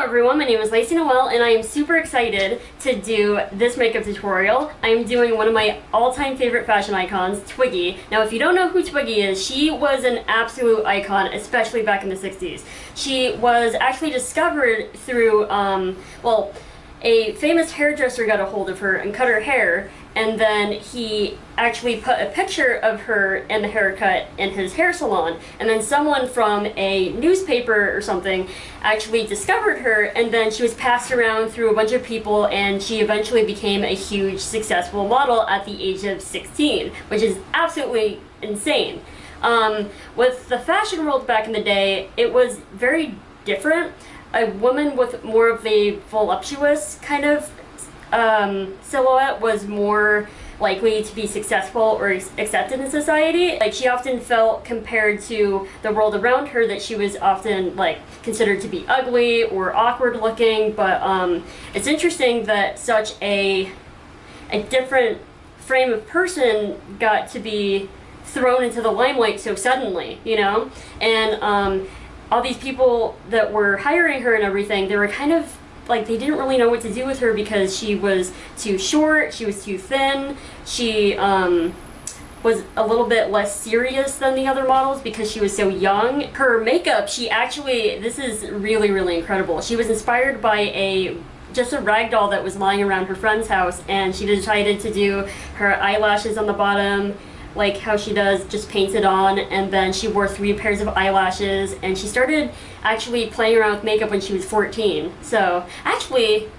everyone, my name is Lacey Noel and I am super excited to do this makeup tutorial. I'm doing one of my all-time favorite fashion icons, Twiggy. Now if you don't know who Twiggy is, she was an absolute icon, especially back in the 60s. She was actually discovered through, well, a famous hairdresser got a hold of her and cut her hair, and then he actually put a picture of her and the haircut in his hair salon, and then someone from a newspaper or something actually discovered her, and then she was passed around through a bunch of people, and she eventually became a huge successful model at the age of 16, which is absolutely insane. With the fashion world back in the day, it was very different. A woman with more of a voluptuous kind of silhouette was more likely to be successful or accepted in society. Like, she often felt, compared to the world around her, that she was often like considered to be ugly or awkward looking. But it's interesting that such a different frame of person got to be thrown into the limelight so suddenly, you know? And all these people that were hiring her and everything, they were kind of like, they didn't really know what to do with her because she was too short, she was too thin, she was a little bit less serious than the other models because she was so young. Her makeup, she actually, this is really, really incredible. She was inspired by just a rag doll that was lying around her friend's house, and she decided to do her eyelashes on the bottom, like how she does, just painted on, and then she wore 3 pairs of eyelashes, and she started actually playing around with makeup when she was 14. So actually,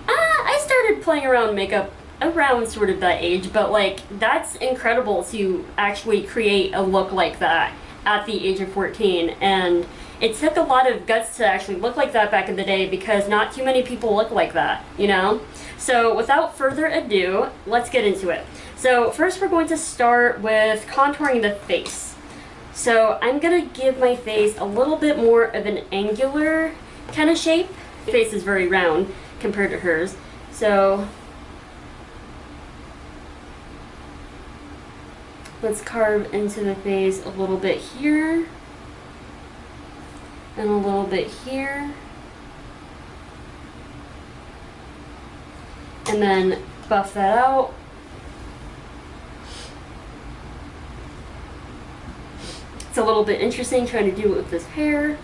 I started playing around with makeup around sort of that age, but like, that's incredible to actually create a look like that at the age of 14. And it took a lot of guts to actually look like that back in the day, because not too many people look like that, you know? So without further ado, let's get into it. So first we're going to start with contouring the face. So I'm going to give my face a little bit more of an angular kind of shape. My face is very round compared to hers. So let's carve into the face a little bit here and a little bit here. And then buff that out. It's a little bit interesting trying to do it with this hair.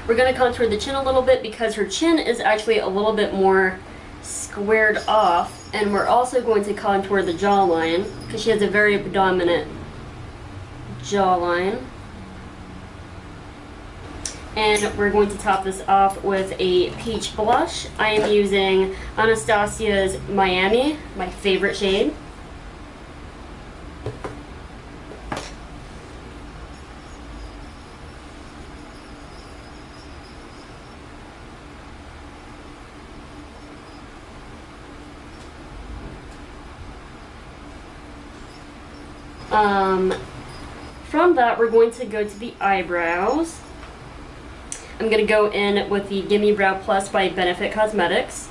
We're going to contour the chin a little bit because her chin is actually a little bit more squared off, and we're also going to contour the jawline because she has a very predominant jawline. And we're going to top this off with a peach blush. I am using Anastasia's Miami, my favorite shade. From that, we're going to go to the eyebrows. I'm going to go in with the Gimme Brow Plus by Benefit Cosmetics.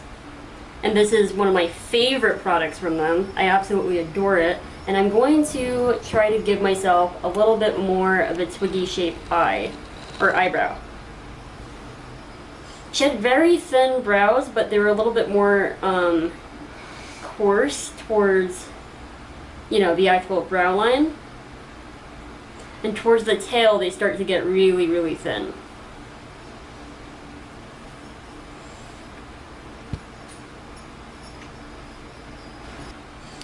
And this is one of my favorite products from them. I absolutely adore it. And I'm going to try to give myself a little bit more of a Twiggy shaped eye, or eyebrow. She had very thin brows, but they were a little bit more coarse towards, you know, the actual brow line. And towards the tail, they start to get really, really thin.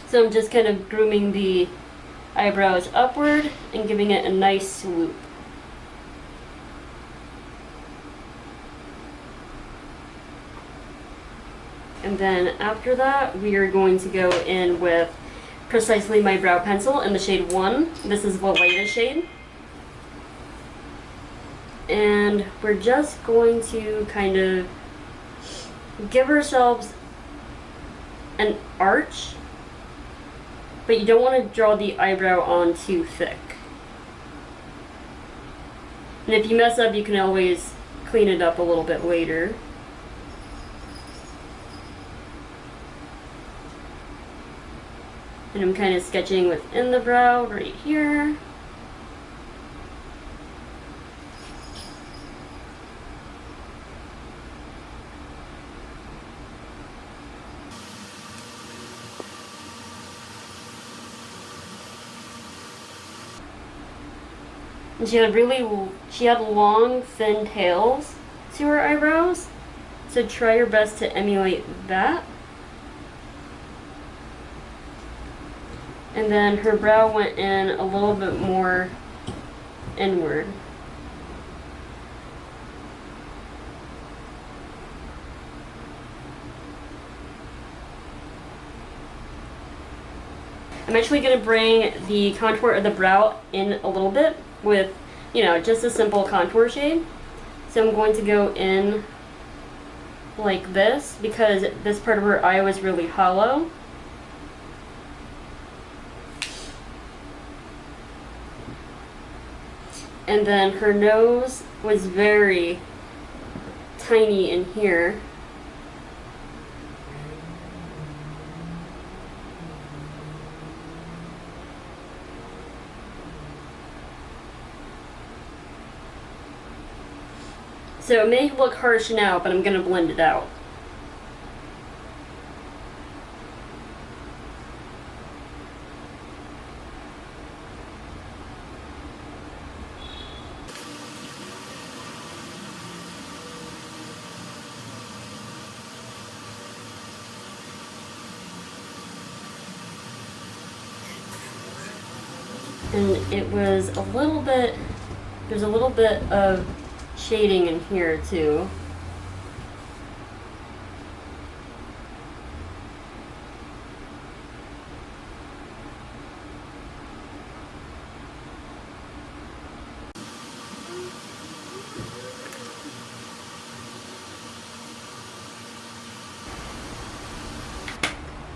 So I'm just kind of grooming the eyebrows upward and giving it a nice swoop. And then after that, we are going to go in with Precisely My Brow Pencil in the shade 1. This is the lightest shade. And we're just going to kind of give ourselves an arch, but you don't want to draw the eyebrow on too thick. And if you mess up, you can always clean it up a little bit later. And I'm kind of sketching within the brow right here. And she had long, thin tails to her eyebrows. So try your best to emulate that. And then her brow went in a little bit more inward. I'm actually going to bring the contour of the brow in a little bit with, you know, just a simple contour shade. So I'm going to go in like this because this part of her eye was really hollow. And then her nose was very tiny in here. So it may look harsh now, but I'm going to blend it out. And it was a little bit, there's a little bit of shading in here too.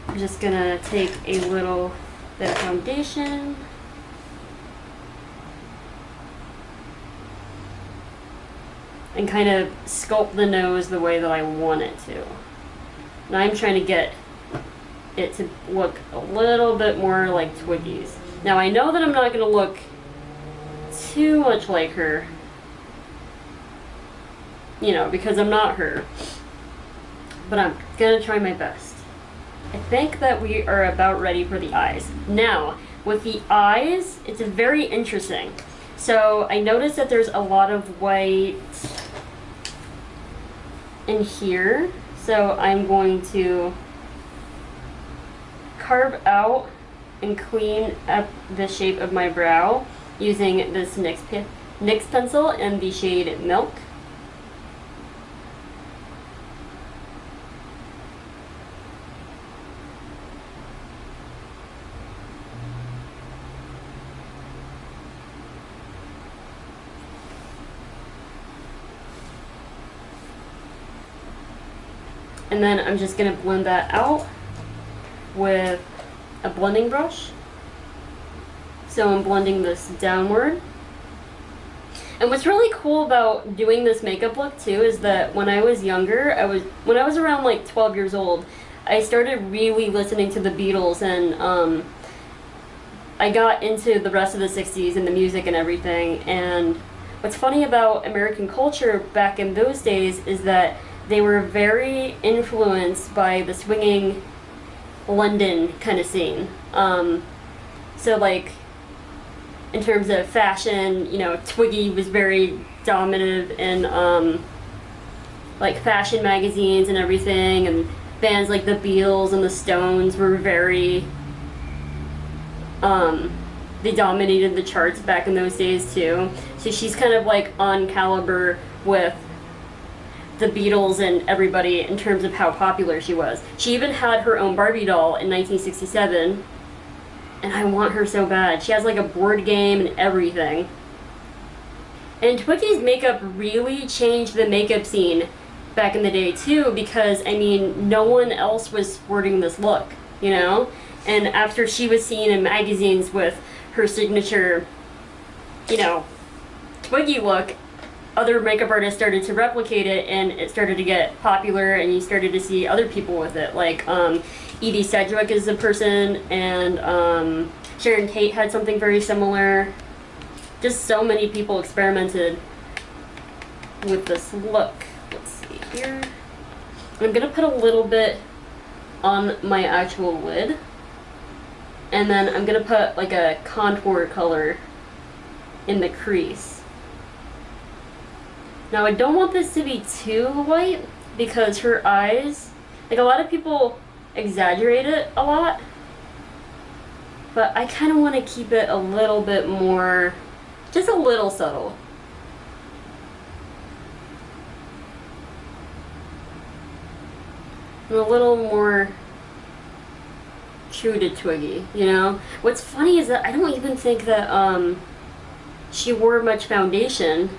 I'm just gonna take a little bit of foundation. And kind of sculpt the nose the way that I want it to. Now I'm trying to get it to look a little bit more like Twiggy's. Now I know that I'm not going to look too much like her, you know, because I'm not her. But I'm going to try my best. I think that we are about ready for the eyes. Now, with the eyes, it's very interesting. So I noticed that there's a lot of white in here, so I'm going to carve out and clean up the shape of my brow using this NYX pencil in the shade Milk. And then I'm just going to blend that out with a blending brush. So I'm blending this downward. And what's really cool about doing this makeup look too is that when I was younger, when I was around like 12 years old, I started really listening to the Beatles, and I got into the rest of the 60s and the music and everything. And what's funny about American culture back in those days is that they were very influenced by the swinging London kind of scene. So like, in terms of fashion, you know, Twiggy was very dominant in like fashion magazines and everything, and bands like the Beatles and the Stones were very, they dominated the charts back in those days too. So she's kind of like on caliber with the Beatles and everybody in terms of how popular she was. She even had her own Barbie doll in 1967, and I want her so bad. She has like a board game and everything. And Twiggy's makeup really changed the makeup scene back in the day too, because I mean, no one else was sporting this look, you know? And after she was seen in magazines with her signature, you know, Twiggy look, other makeup artists started to replicate it, and it started to get popular, and you started to see other people with it. Like Edie Sedgwick is a person, and Sharon Tate had something very similar. Just so many people experimented with this look. Let's see here. I'm gonna put a little bit on my actual lid, and then I'm gonna put like a contour color in the crease. Now I don't want this to be too light because her eyes, like a lot of people exaggerate it a lot, but I kind of want to keep it a little bit more, just a little subtle. And a little more true to Twiggy, you know? What's funny is that I don't even think that she wore much foundation,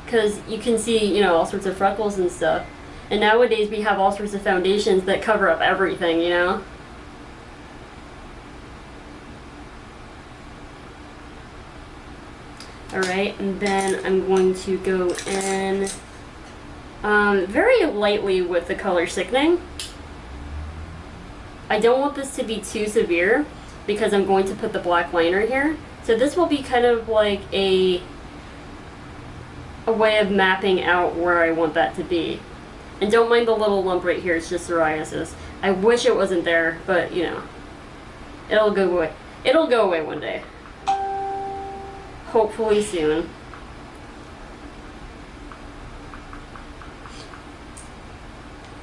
because you can see, you know, all sorts of freckles and stuff. And nowadays we have all sorts of foundations that cover up everything, you know? Alright, and then I'm going to go in very lightly with the color Sickening. I don't want this to be too severe because I'm going to put the black liner here. So this will be kind of like a way of mapping out where I want that to be. And don't mind the little lump right here, it's just psoriasis. I wish it wasn't there, but you know, it'll go away. It'll go away one day. Hopefully soon.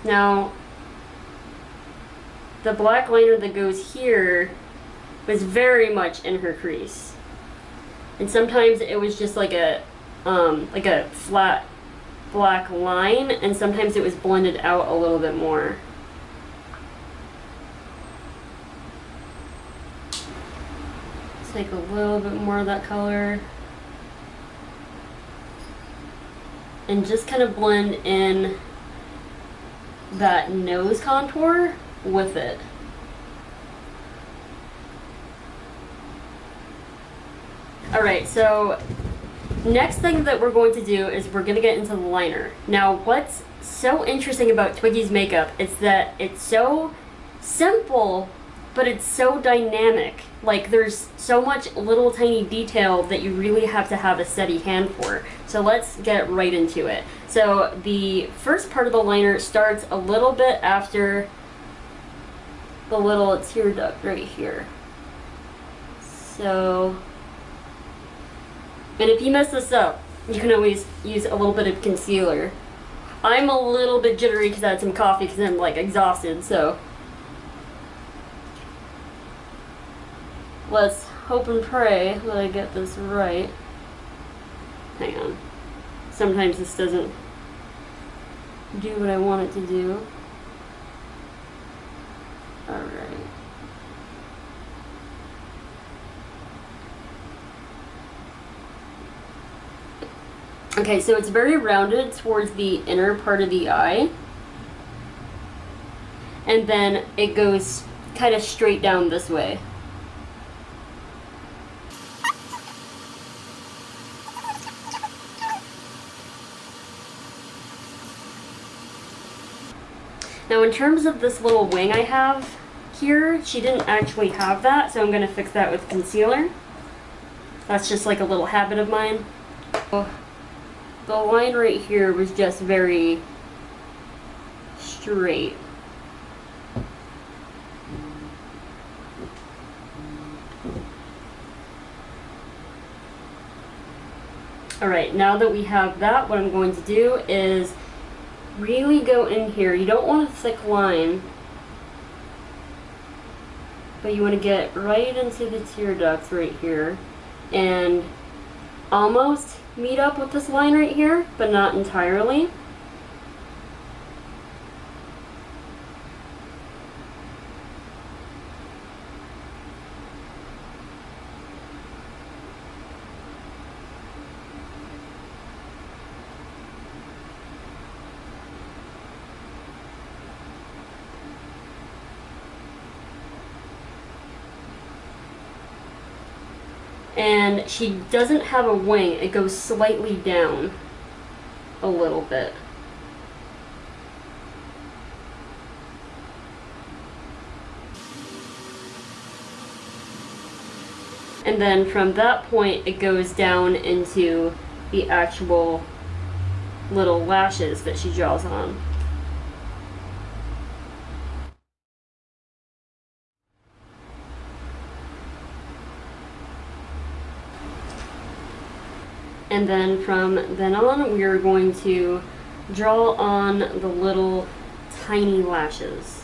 Now, the black liner that goes here was very much in her crease. And sometimes it was just like a flat black line, and sometimes it was blended out a little bit more. Take a little bit more of that color and just kind of blend in that nose contour with it. Alright, so next thing that we're going to do is we're going to get into the liner. Now what's so interesting about Twiggy's makeup is that it's so simple, but it's so dynamic. Like there's so much little tiny detail that you really have to have a steady hand for. So let's get right into it. So the first part of the liner starts a little bit after the little tear duct right here. So, and if you mess this up, you can always use a little bit of concealer. I'm a little bit jittery because I had some coffee because I'm like exhausted, so let's hope and pray that I get this right. Hang on. Sometimes this doesn't do what I want it to do. Alright. Okay, so it's very rounded towards the inner part of the eye. And then it goes kind of straight down this way. Now in terms of this little wing I have here, she didn't actually have that, so I'm going to fix that with concealer. That's just like a little habit of mine. So the line right here was just very straight. Alright, now that we have that, what I'm going to do is really go in here. You don't want a thick line, but you want to get right into the tear ducts right here and almost meet up with this line right here, but not entirely. And she doesn't have a wing, it goes slightly down a little bit. And then from that point it goes down into the actual little lashes that she draws on. And then from then on, we are going to draw on the little tiny lashes.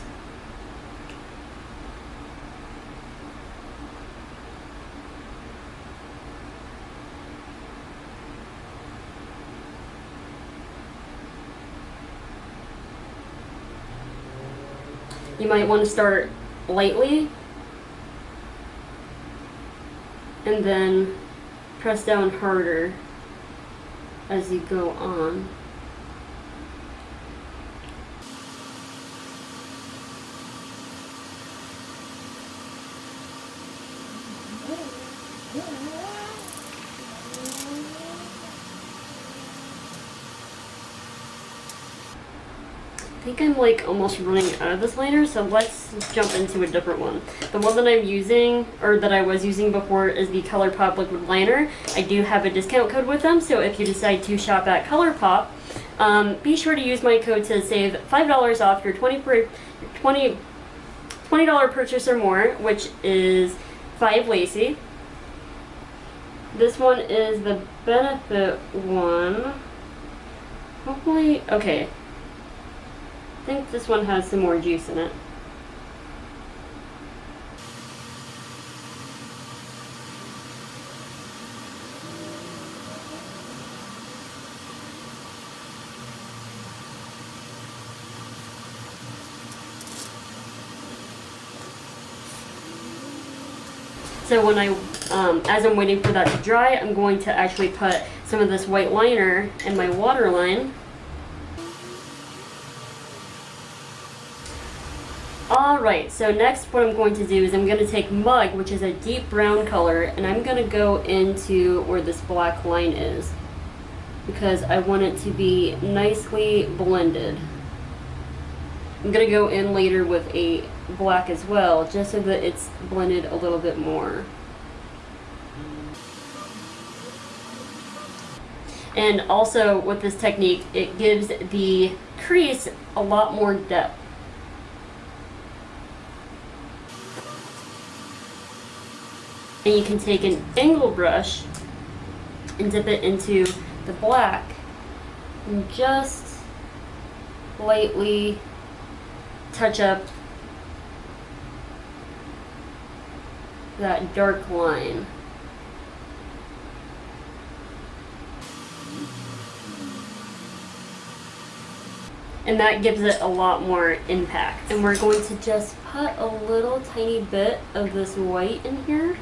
You might want to start lightly and then press down harder as you go on. I think I'm like almost running out of this liner, so let's jump into a different one. The one that I'm using, or that I was using before, is the ColourPop liquid liner. I do have a discount code with them, so if you decide to shop at ColourPop, be sure to use my code to save $5 off your $20 purchase or more, which is 5 Lacy. This one is the Benefit one. Hopefully, okay. I think this one has some more juice in it. So when as I'm waiting for that to dry, I'm going to actually put some of this white liner in my waterline. Alright, so next what I'm going to do is I'm going to take Mug, which is a deep brown color, and I'm going to go into where this black line is, because I want it to be nicely blended. I'm going to go in later with a black as well, just so that it's blended a little bit more. And also with this technique, it gives the crease a lot more depth. And you can take an angle brush and dip it into the black and just lightly touch up that dark line. And that gives it a lot more impact. And we're going to just put a little tiny bit of this white in here.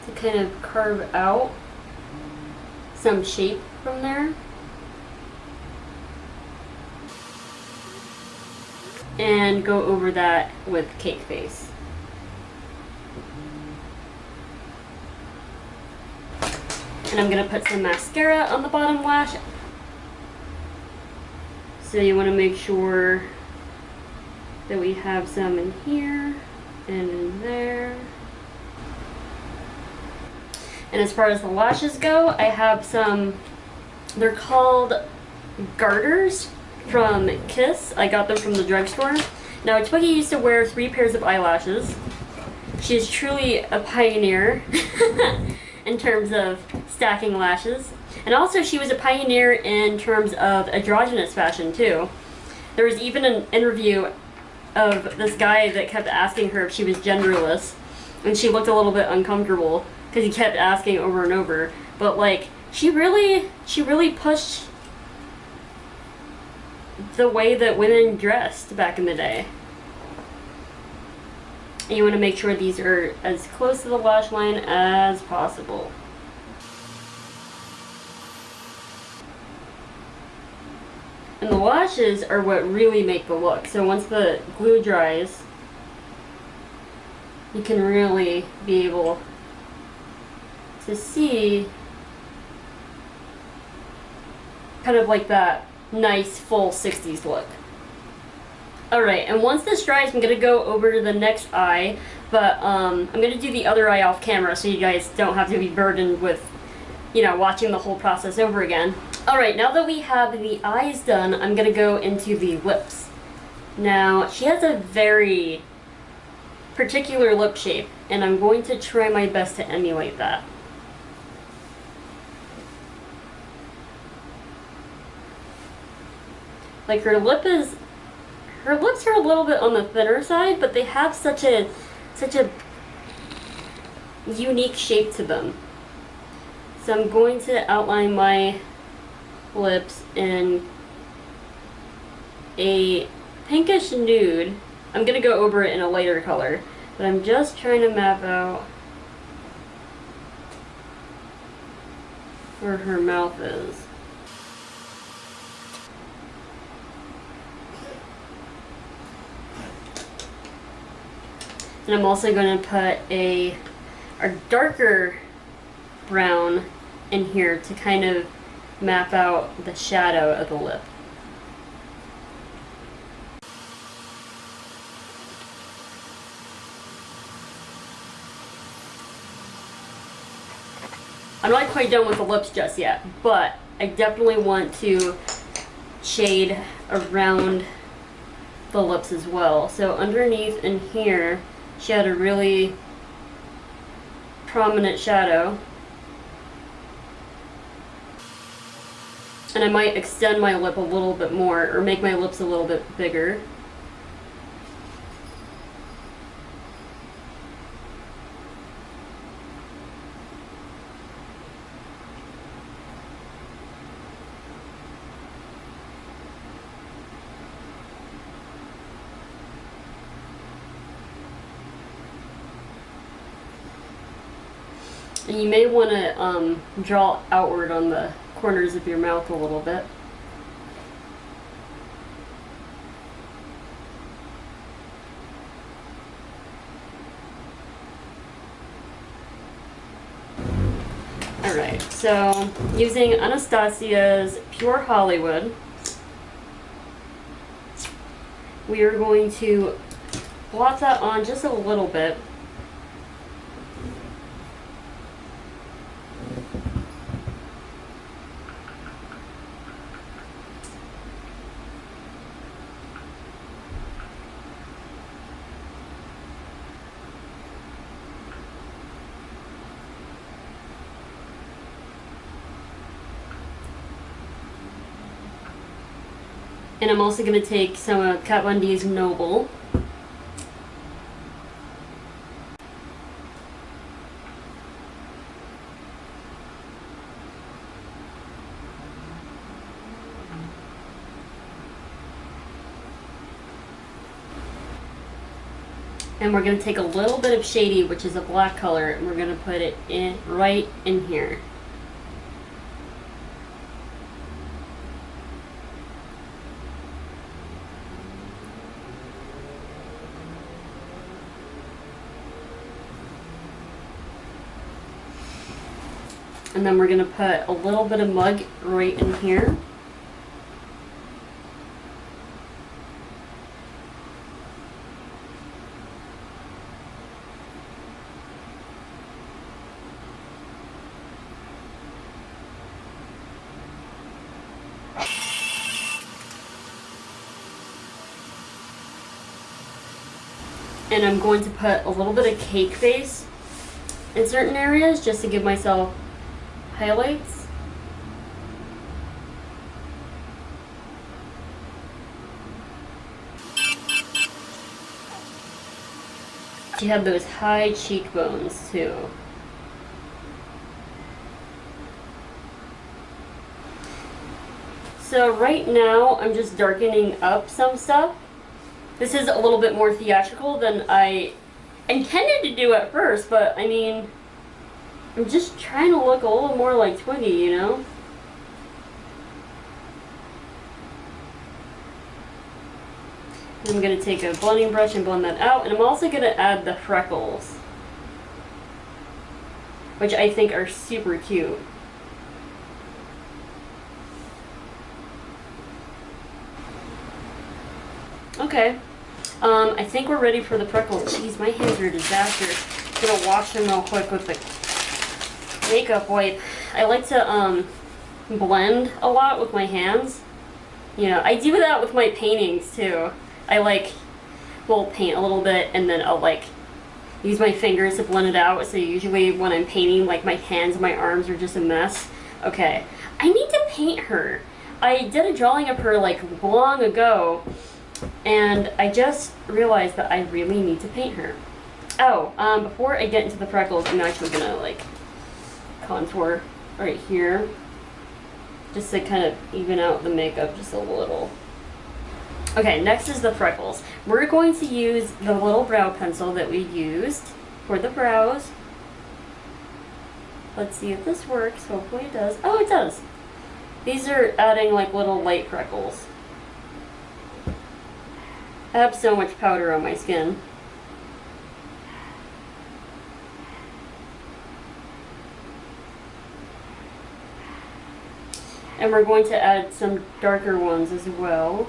To kind of carve out some shape from there. And go over that with Cake Face. And I'm going to put some mascara on the bottom lash. So you want to make sure that we have some in here and in there. And as far as the lashes go, I have some, they're called garters from Kiss. I got them from the drugstore. Now, Twiggy used to wear 3 pairs of eyelashes. She is truly a pioneer in terms of stacking lashes. And also she was a pioneer in terms of androgynous fashion too. There was even an interview of this guy that kept asking her if she was genderless, and she looked a little bit uncomfortable because he kept asking over and over. But like, she really pushed the way that women dressed back in the day. And you want to make sure these are as close to the lash line as possible. And the lashes are what really make the look. So once the glue dries, you can really be able to see kind of like that nice full 60s look. Alright, and once this dries, I'm going to go over to the next eye, but I'm going to do the other eye off camera so you guys don't have to be burdened with, you know, watching the whole process over again. Alright, now that we have the eyes done, I'm going to go into the lips. Now, she has a very particular lip shape, and I'm going to try my best to emulate that. Like, her lips are a little bit on the thinner side, but they have such a unique shape to them. So I'm going to outline my lips in a pinkish nude. I'm going to go over it in a lighter color, but I'm just trying to map out where her mouth is. And I'm also going to put a darker brown in here to kind of map out the shadow of the lip. I'm not quite done with the lips just yet, but I definitely want to shade around the lips as well. So underneath in here, she had a really prominent shadow. And I might extend my lip a little bit more, or make my lips a little bit bigger. And you may want to draw outward on the corners of your mouth a little bit. Alright, so using Anastasia's Pure Hollywood, we are going to blot that on just a little bit. And I'm also going to take some of Kat Von D's Noble. And we're going to take a little bit of Shady, which is a black color, and we're going to put it in right in here. And then we're going to put a little bit of mug right in here. And I'm going to put a little bit of cake face in certain areas just to give myself highlights. She had those high cheekbones too. So right now I'm just darkening up some stuff. This is a little bit more theatrical than I intended to do at first, but I mean, I'm just trying to look a little more like Twiggy, you know? I'm going to take a blending brush and blend that out, and I'm also going to add the freckles, which I think are super cute. Okay, I think we're ready for the freckles. Jeez, my hands are a disaster. I'm going to wash them real quick with the makeup wipe. I like to blend a lot with my hands. You know, I do that with my paintings too. I like will paint a little bit and then I'll like use my fingers to blend it out. So usually when I'm painting, like my hands and my arms are just a mess. Okay, I need to paint her. I did a drawing of her like long ago and I just realized that I really need to paint her. Oh, before I get into the freckles, I'm actually gonna like contour right here just to kind of even out the makeup just a little. Okay, next is the freckles. We're going to use the little brow pencil that we used for the brows. Let's see if this works. Hopefully it does. Oh, it does. These are adding like little light freckles. I have so much powder on my skin. And we're going to add some darker ones as well.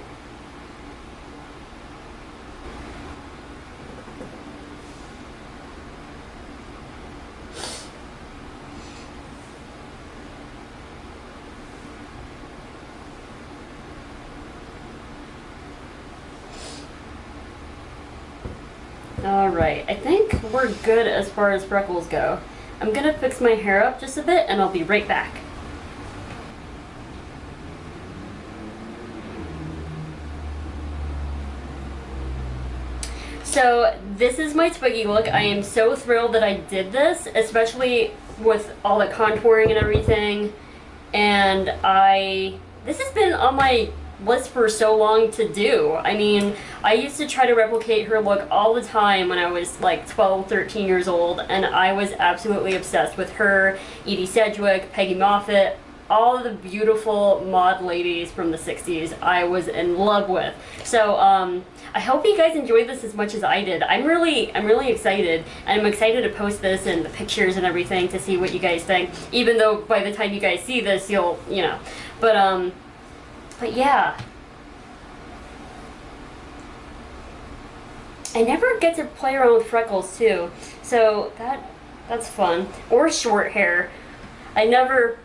Alright, I think we're good as far as freckles go. I'm gonna fix my hair up just a bit and I'll be right back. So this is my Twiggy look. I am so thrilled that I did this, especially with all the contouring and everything. And this has been on my list for so long to do. I mean, I used to try to replicate her look all the time when I was like 12, 13 years old, and I was absolutely obsessed with her, Edie Sedgwick, Peggy Moffat, all of the beautiful mod ladies from the 60s I was in love with. So I hope you guys enjoyed this as much as I did. I'm really excited, and I'm excited to post this and the pictures and everything to see what you guys think, even though by the time you guys see this you'll, you know, but yeah. I never get to play around with freckles too, so that's fun. Or short hair. I never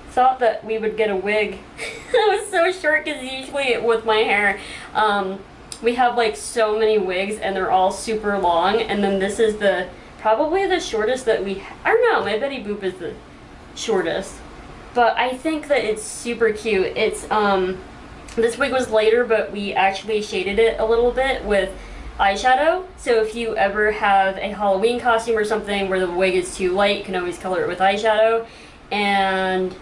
thought that we would get a wig. That was so short because usually with my hair, we have like so many wigs and they're all super long, and then this is probably the shortest that I don't know, my Betty Boop is the shortest. But I think that it's super cute. It's, this wig was later, but we actually shaded it a little bit with eyeshadow. So if you ever have a Halloween costume or something where the wig is too light, you can always color it with eyeshadow. And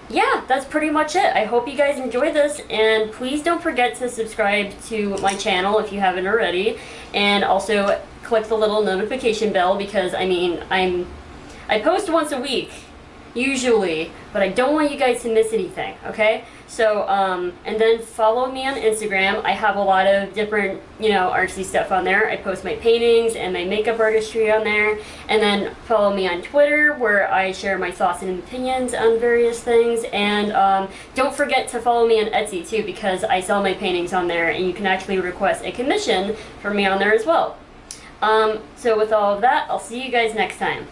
yeah, that's pretty much it. I hope you guys enjoyed this, and please don't forget to subscribe to my channel if you haven't already, and also click the little notification bell because, I mean, I post once a week. Usually, but I don't want you guys to miss anything, okay? So, and then follow me on Instagram. I have a lot of different, you know, artsy stuff on there. I post my paintings and my makeup artistry on there. And then follow me on Twitter, where I share my thoughts and opinions on various things. And don't forget to follow me on Etsy too, because I sell my paintings on there, and you can actually request a commission from me on there as well. So with all of that, I'll see you guys next time.